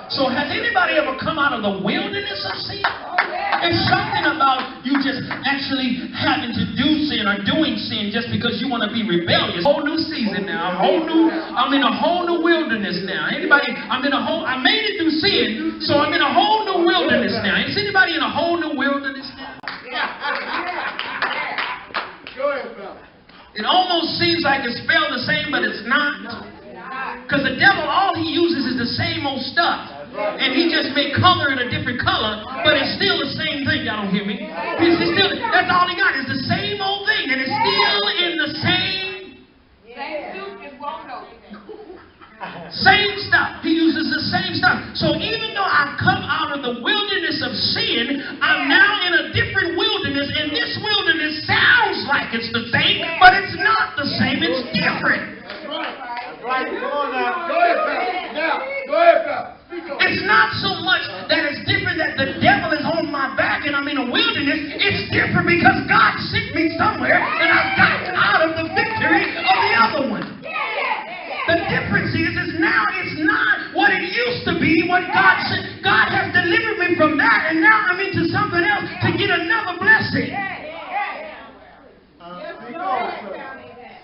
So has anybody ever come out of the wilderness of sin? It's something about you just actually having to do sin or doing sin just because you want to be rebellious. Whole new season now. I'm in a whole new wilderness now. Anybody? I made it through sin, so I'm in a whole new wilderness now. Is anybody in a whole new wilderness now? It almost seems like it's spelled the same, but it's not. Because the devil, all he uses is the same old stuff. And he just may color it a different color, but it's still the same thing. Y'all don't hear me? That's all he got is the same old thing. And it's still in the same stuff. He uses the same stuff. So even though I've come out of the wilderness of sin, I'm now in a different wilderness. And this wilderness sounds like it's the same, but it's not the same. It's different. Right, come on now. Go ahead, pal. Go ahead, pal. It's not so much that it's different that the devil is on my back and I'm in a wilderness. It's different because God sent me somewhere and I've gotten out of the victory of the other one. The difference is now it's not what it used to be. What God said, God has delivered me from that, and now I'm into something else to get another blessing.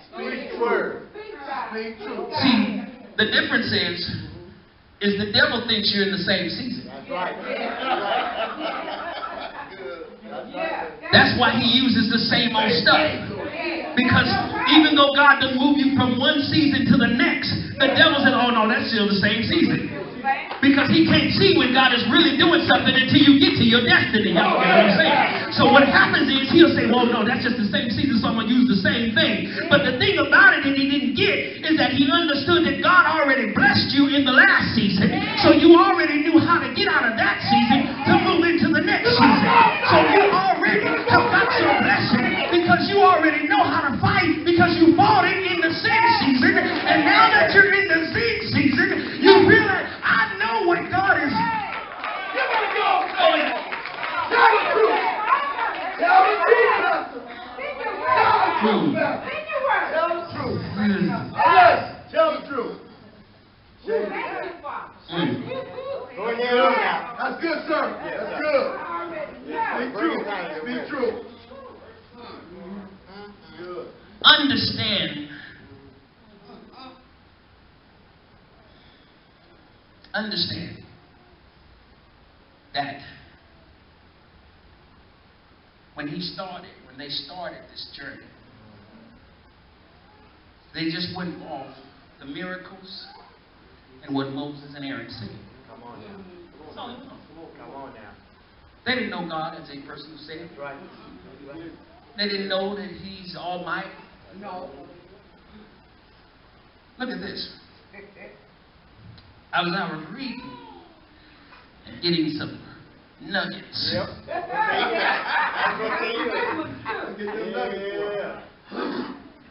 Speak word. See, the difference is the devil thinks you're in the same season. That's right. That's why he uses the same old stuff. Because even though God done move you from one season to the next, the devil said, oh no, that's still the same season. Because he can't see when God is really doing something until you get to your destiny. Y'all get what I'm saying? So what happens is he'll say, well, no, that's just the same season, so I'm going to use the same thing. But the thing about it that he didn't get is that he understood that God already blessed you in the last season. So you already knew how to get out of that season to move into the next season. So you already have got your blessing because you already know how to fight because you fought it in the sin season. And now that you're in the sin season, you realize, I know what God is. You better go. Tell the truth. Tell the truth. Tell the truth. Yes, tell the truth. Go ahead on now. That's good, sir. That's good. Speak truth. Speak truth. Good. Understand that when they started this journey, they just went off the miracles and what Moses and Aaron said. Come on now. That's all they know. Come on now. They didn't know God as a person who said. Right. They didn't know that He's Almighty. No. Look at this. I was reading and getting some nuggets. Yep.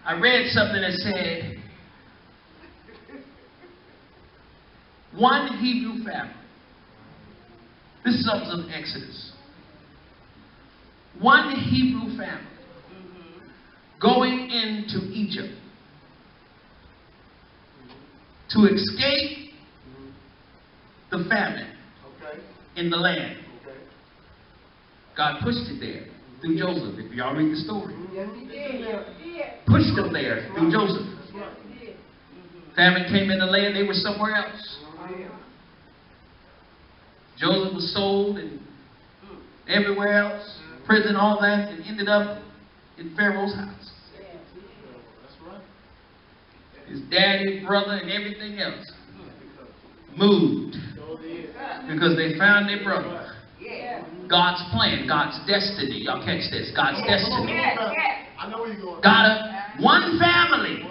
I read something that said, one Hebrew family. This is of Exodus. One Hebrew family going into Egypt to escape the famine in the land. God pushed it there through Joseph. If y'all read the story, pushed them there through Joseph. Famine came in the land, they were somewhere else. Joseph was sold and everywhere else, prison, all that, and ended up in Pharaoh's house. His daddy, brother, and everything else moved because they found their brother. God's plan, God's destiny. Y'all catch this. God's destiny. One family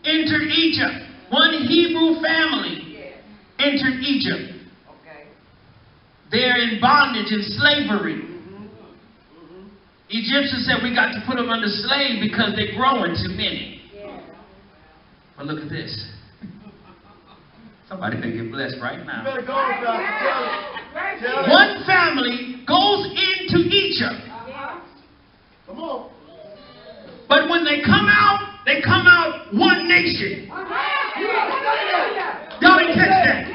entered Egypt. One Hebrew family entered Egypt. They're in bondage and slavery. Egyptians said we got to put them under slave because they're growing too many. But look at this. Somebody can get blessed right now. One family goes into Egypt. Come on. But when they come out one nation. Y'all didn't catch that.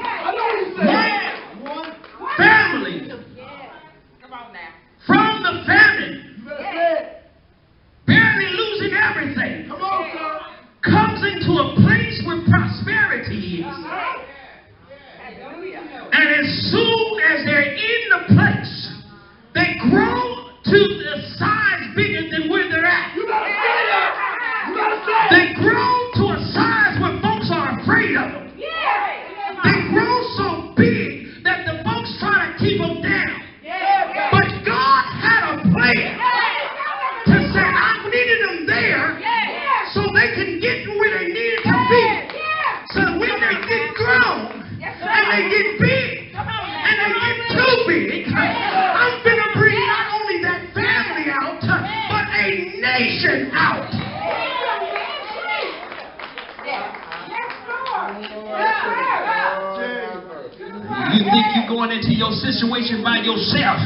as soon as they're in the place, they grow to the size bigger than where they're at. You gotta say that. You gotta say it. They grow to a size where folks are afraid of them. They grow so big that the folks try to keep them down. But God had a plan to say, I needed them there so they can get where they needed to be. So when they get grown and they get big and they get too big, I'm going to bring not only that family out, but a nation out. You think you're going into your situation by yourself.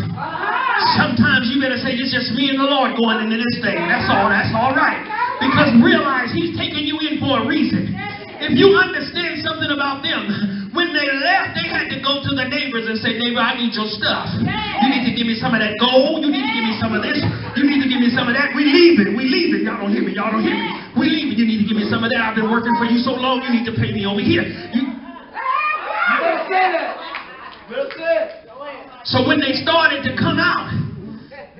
Sometimes you better say, it's just me and the Lord going into this thing. That's all right. Because realize He's taking you in for a reason. If you understand something about them, when they left, they had to go to the neighbors and say, neighbor, I need your stuff. You need to give me some of that gold. You need to give me some of this. You need to give me some of that. We leaving. Y'all don't hear me. We leaving. You need to give me some of that. I've been working for you so long. You need to pay me over here. You better say that. So when they started to come out,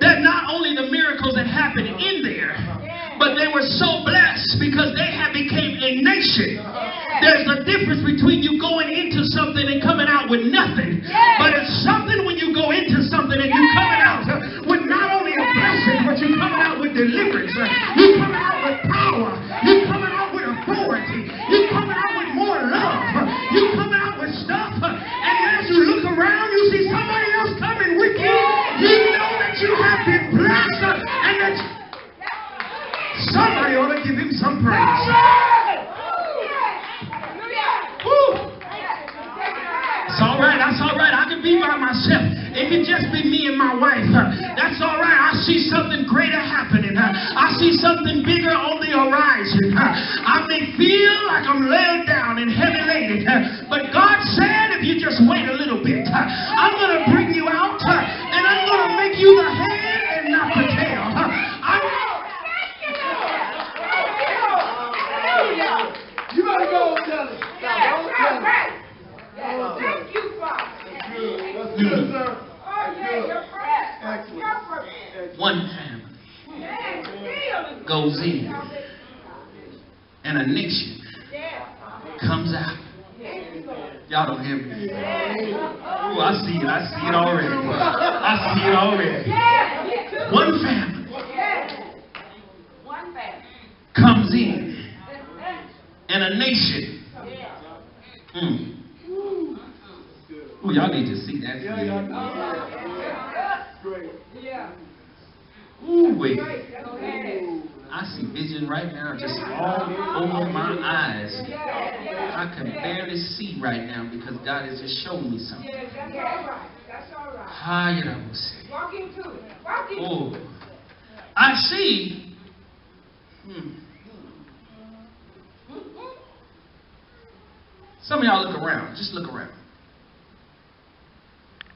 that not only the miracles that happened in there, but they were so blessed because they had became a nation. There's a difference between you going into something and coming out with nothing. But it's something when you go into something and you coming out with not only a blessing, but you're coming out with deliverance. You're coming out with power. You're coming out with authority. You're coming out with more love. You're coming out with stuff. And as you look around, you see somebody else coming with you. You know that you have been blessed and that somebody ought to give Him some praise. That's all right. I can be by myself. It can just be me and my wife. That's all right. I see something greater happening. I see something bigger on the horizon. I may feel like I'm laid down and heavy laden, but God said if you just wait a little bit, I'm going to bring you out and I'm going to make you the head and not the tail. You better go and tell it. Thank you, Father. That's good, sir. Excellent. One family goes in and a nation comes out. Y'all don't hear me. Oh, I see it already. One family comes in and a nation. Oh, y'all need to see that. Ooh, wait. I see vision right now just all over my eyes. I can barely see right now because God has just shown me something. That's all right. Walk into it. Oh, I see. Some of y'all look around. Just look around.